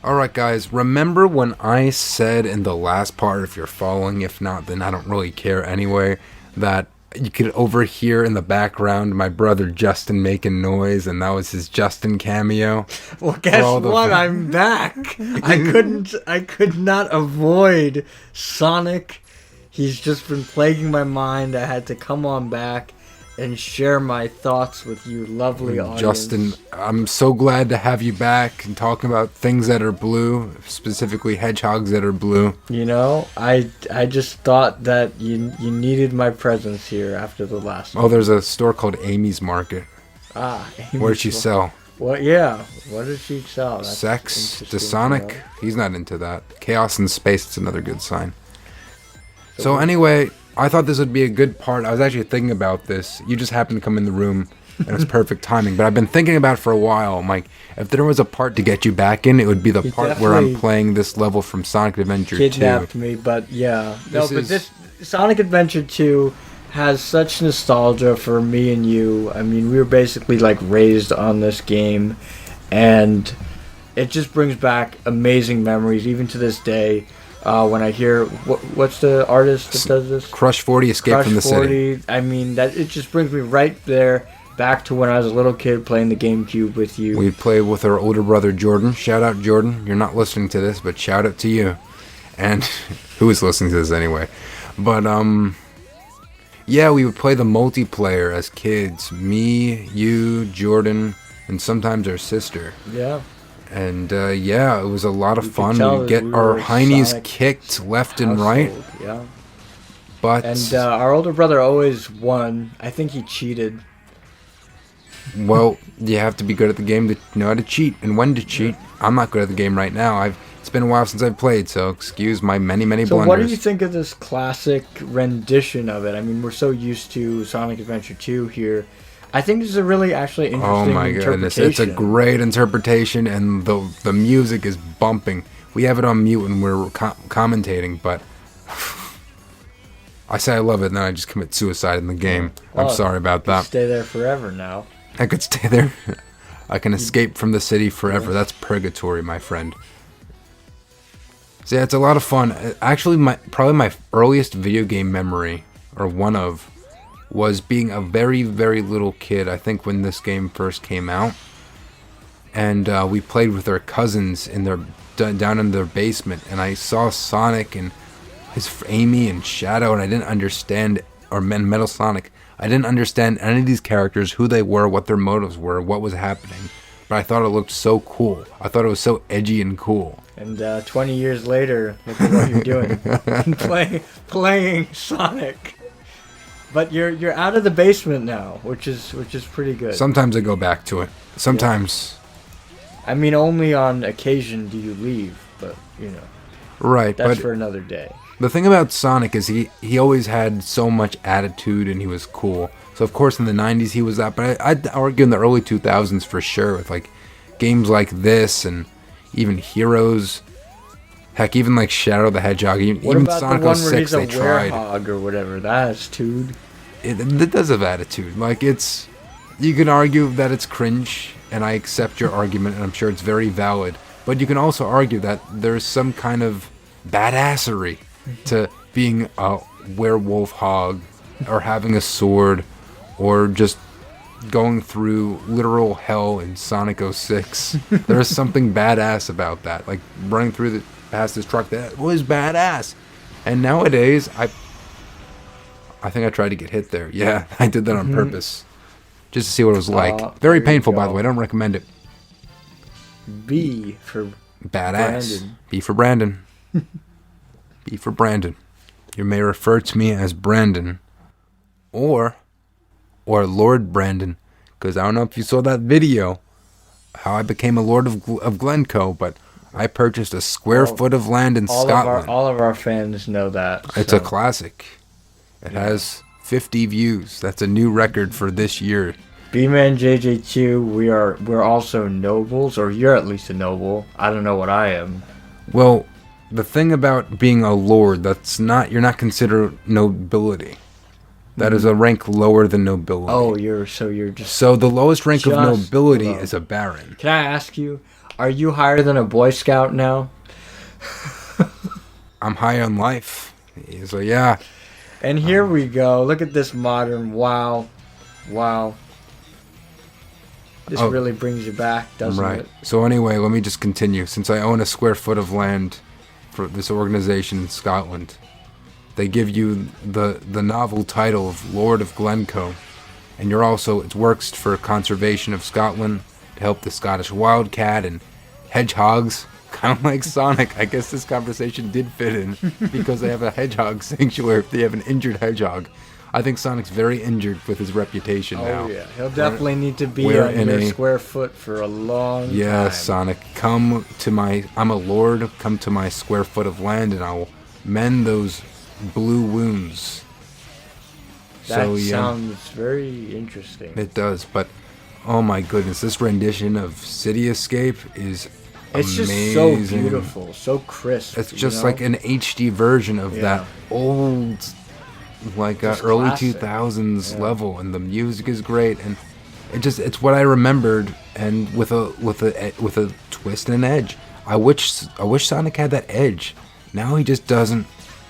Alright, guys, remember when I said in the last part, if you're following, if not, then I don't really care anyway, that you could overhear in the background my brother Justin making noise, and that was his Justin cameo? Well, guess what? I'm back. I could not avoid Sonic. He's just been plaguing my mind. I had to come on back and share my thoughts with you, lovely audience. Justin, I'm so glad to have you back and talking about things that are blue, specifically hedgehogs that are blue. You know, I just thought that you needed my presence here after the last one. Oh, there's a store called Amy's Market. Where'd she sell? Well, yeah. What does she sell? That's Sex? To interesting Sonic? to know. He's not into that. Chaos in space, it's another good sign. So anyway, I thought this would be a good part. I was actually thinking about this. You just happened to come in the room, and it was perfect timing. But I've been thinking about it for a while. I'm like, if there was a part to get you back in, it would be the You part where I'm definitely playing this level from Sonic Adventure 2. Kidnapped me, but yeah. This Sonic Adventure 2 has such nostalgia for me and you. I mean, we were basically like raised on this game, and it just brings back amazing memories, even to this day. When I hear what's the artist that does this? Crush 40, Escape Crush from the 40. City. I mean, that it just brings me right there back to when I was a little kid playing the GameCube with you. We played with our older brother Jordan. Shout out Jordan. You're not listening to this, but shout out to you. And who is listening to this anyway? But yeah, we would play the multiplayer as kids. Me, you, Jordan, and sometimes our sister. Yeah. And yeah, it was a lot of You could fun. tell We'd get we our were heinies Sonic kicked left and right. Household, yeah. But And our older brother always won. I think he cheated. well, you have to be good at the game to know how to cheat and when to cheat. I'm not good at the game right now. It's been a while since I've played, so excuse my many So blunders. what do you think of this classic rendition of it? I mean, we're so used to Sonic Adventure 2 here. I think this is a really actually interesting Oh my goodness, it's a great interpretation, and the music is bumping. We have it on mute when we're commentating, but I say I love it, and then I just commit suicide in the game. I'm Well, sorry about that. Stay there forever now. I could stay there. I can escape from the city forever. That's purgatory, my friend. So yeah, it's a lot of fun. Actually, probably my earliest video game memory, or one of, was being a very, very little kid. I think when this game first came out, and we played with our cousins in their down in their basement, and I saw Sonic and his Amy and Shadow, and I didn't understand, or Metal Sonic. I didn't understand any of these characters, who they were, what their motives were, what was happening. But I thought it looked so cool. I thought it was so edgy and cool. And 20 years later, look at what you're doing. playing Sonic. But you're out of the basement now, which is pretty good. Sometimes I go back to it. Sometimes. I mean, only on occasion do you leave, but you know, Right, that's but for another day. the thing about Sonic is he always had so much attitude, and he was cool. So of course in the 90s he was that, but I'd argue in the early 2000s for sure, with like games like this and even Heroes. Heck, even like Shadow the Hedgehog, What even about Sonic the one 06, where he's a they tried. werehog or whatever? That's dude. It does have attitude. Like, it's, you can argue that it's cringe, and I accept your argument, and I'm sure it's very valid. But you can also argue that there's some kind of badassery to being a werewolf hog, or having a sword, or just going through literal hell in Sonic 06. There's something badass about that. Like, running through past this truck, that was badass. And nowadays, I think I tried to get hit there. Yeah, I did that on purpose. Just to see what it was like. Very there you painful, by go. the way. I don't recommend it. B for Badass. Brandon. B for Brandon. B for Brandon. You may refer to me as Brandon. Or Lord Brandon. Because I don't know if you saw that video, how I became a Lord of Glencoe, but I purchased a square foot of land in Scotland. all of our fans know that. It's so. a classic. It has 50 views. That's a new record for this year. B-Man JJ2, we're also nobles, or you're at least a noble. I don't know what I am. Well, the thing about being a lord, you're not considered nobility. That is a rank lower than nobility. Oh, you're just. So the lowest rank of Just nobility below. is a baron. Can I ask you, Are you higher than a Boy Scout now? I'm high on life. So yeah. And here we go. Look at this modern. Wow. Wow. This really brings you back, doesn't Right. it? So anyway, let me just continue. Since I own a square foot of land for this organization in Scotland, they give you the novel title of Lord of Glencoe, and you're also it works for conservation of Scotland to help the Scottish wildcat and hedgehogs, kind of like Sonic. I guess this conversation did fit in because they have a hedgehog sanctuary. They have an injured hedgehog. I think Sonic's very injured with his reputation now. Oh yeah, he'll definitely need to be we're on in your a- square foot for a long time. Yes, Sonic, come to my. I'm a lord. Come to my square foot of land, and I'll mend those blue wounds. That sounds very interesting. It does, but oh my goodness, this rendition of City Escape is It's amazing. just so beautiful, so crisp. It's you just know? like an HD version of Yeah. that old, like Just early classic. 2000s Yeah. level, and the music is great, and it's what I remembered, and with a twist and an edge. I wish Sonic had that edge. Now he just doesn't.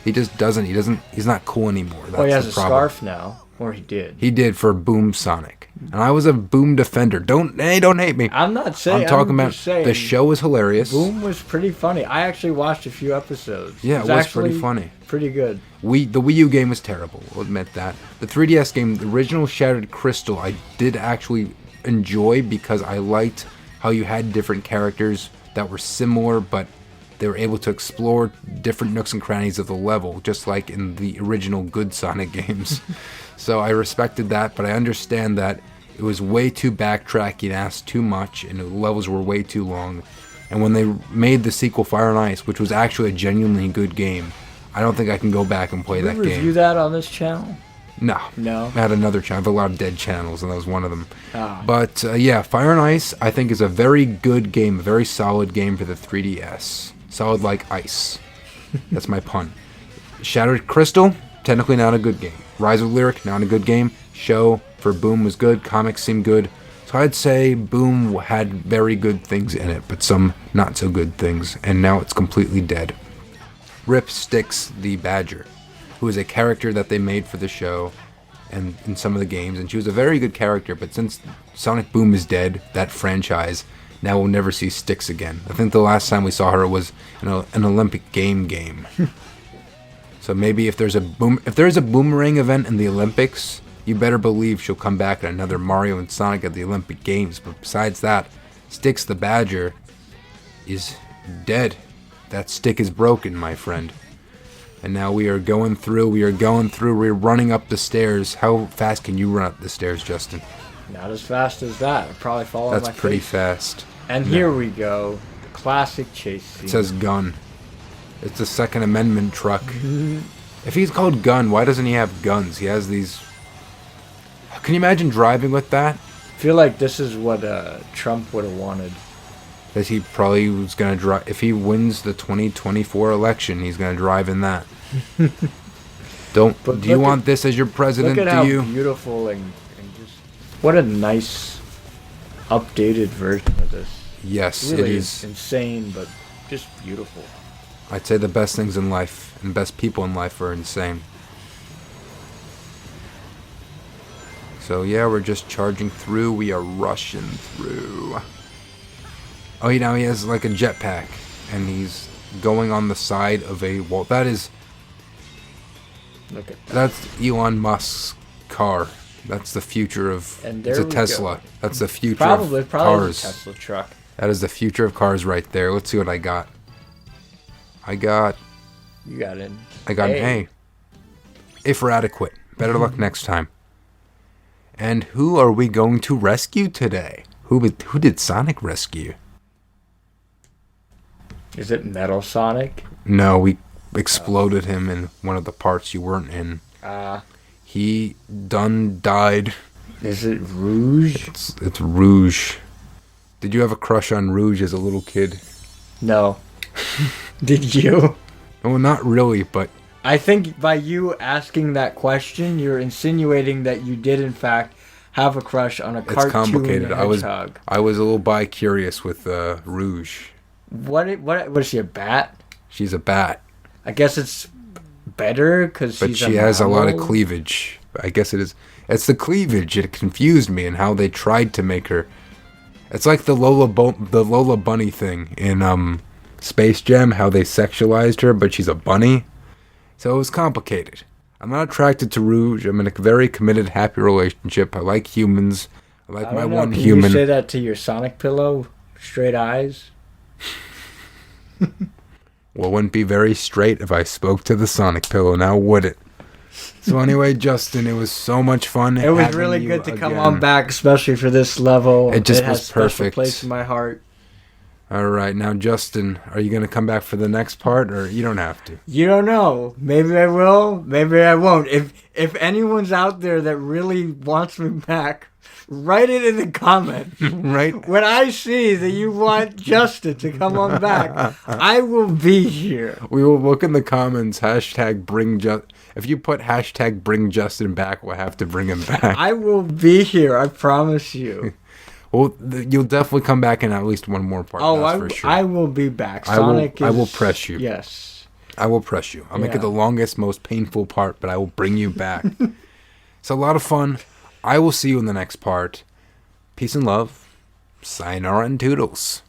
He just doesn't. He's not cool anymore. That's he has the a problem. scarf now, or he did. He did for Boom Sonic, and I was a Boom defender. Don't hate me. I'm not saying. I'm talking about just saying, the show is hilarious. Boom was pretty funny. I actually watched a few episodes. Yeah, it was actually pretty funny. Pretty good. The Wii U game was terrible. I'll admit that. The 3DS game, the original Shattered Crystal, I did actually enjoy because I liked how you had different characters that were similar, but they were able to explore different nooks and crannies of the level, just like in the original good Sonic games. So I respected that, but I understand that it was way too backtracky and asked too much, and the levels were way too long. And when they made the sequel Fire and Ice, which was actually a genuinely good game, I don't think I can go back and play Did that we review game. that on this channel? No. No. I had another channel. I have a lot of dead channels, and that was one of them. Ah. But yeah, Fire and Ice, I think, is a very good game, a very solid game for the 3DS. Solid like ice. That's my pun. Shattered Crystal, technically not a good game. Rise of Lyric, not a good game. Show for Boom was good. Comics seemed good. So I'd say Boom had very good things in it, but some not so good things. And now it's completely dead. Rip Styx the Badger, who is a character that they made for the show and in some of the games, and she was a very good character, but since Sonic Boom is dead, that franchise, now we'll never see Styx again. I think the last time we saw her was in an Olympic game. So maybe if there's a boomerang event in the Olympics, you better believe she'll come back in another Mario and Sonic at the Olympic Games. But besides that, Styx the Badger is dead. That stick is broken, my friend. And now we are going through, we're running up the stairs. How fast can you run up the stairs, Justin? Not as fast as that. I'd probably fall on That's my pretty face. fast. And here we go. The classic chase scene. It says gun. It's a Second Amendment truck. If he's called Gun, why doesn't he have guns? He has these... Can you imagine driving with that? I feel like this is what Trump would have wanted. That he probably was going to drive... If he wins the 2024 election, he's going to drive in that. Do you want this as your president? Look at how Do you? beautiful and just... What a nice, updated version of this. Yes, Really it is. insane, but just beautiful. I'd say the best things in life and best people in life are insane. So yeah, we're just charging through. We are rushing through. Oh, now he has like a jetpack, and he's going on the side of a wall. That's Look at Elon Musk's car. That's the future of. And It's there a we Tesla. go. That's the future Probably of a cars. Tesla truck. That is the future of cars right there. Let's see what I got. I got You got in. an A. A for adequate. Better luck next time. And who are we going to rescue today? Who did Sonic rescue? Is it Metal Sonic? No, we exploded him in one of the parts you weren't in. He died. Is it Rouge? It's Rouge. Did you have a crush on Rouge as a little kid? No. Did you? Oh, not really, but I think by you asking that question, you're insinuating that you did, in fact, have a crush on a It's cartoon complicated. hedgehog. I was a little bi-curious with Rouge. What is she, a bat? She's a bat, I guess it's better because but she's she has a lot of mammal. cleavage. I guess it is. It's the cleavage. It confused me and how they tried to make her. It's like the Lola Bunny thing in Space Jam. How they sexualized her, but she's a bunny. So it was complicated. I'm not attracted to Rouge. I'm in a very committed, happy relationship. I like humans. I like I my don't know, one can human. you say that to your Sonic pillow? Straight eyes? Well, it wouldn't be very straight if I spoke to the Sonic Pillow, now would it? So anyway, Justin, it was so much fun. It was having really you good to come again. on back, especially for this level. It just has was a special perfect. place in my heart. All right, now Justin, are you gonna come back for the next part, or you don't have to? You don't know. Maybe I will. Maybe I won't. If anyone's out there that really wants me back, write it in the comments. Right? When I see that you want Justin to come on back, I will be here. We will look in the comments. Hashtag bring Justin. If you put hashtag bring Justin back, we'll have to bring him back. I will be here. I promise you. Well, you'll definitely come back in at least one more part. Oh, that's for sure. I will be back. I will- Sonic I will is- press you. Yes. I will press you. I'll make Yeah. it the longest, most painful part, but I will bring you back. It's a lot of fun. I will see you in the next part. Peace and love. Sayonara and toodles.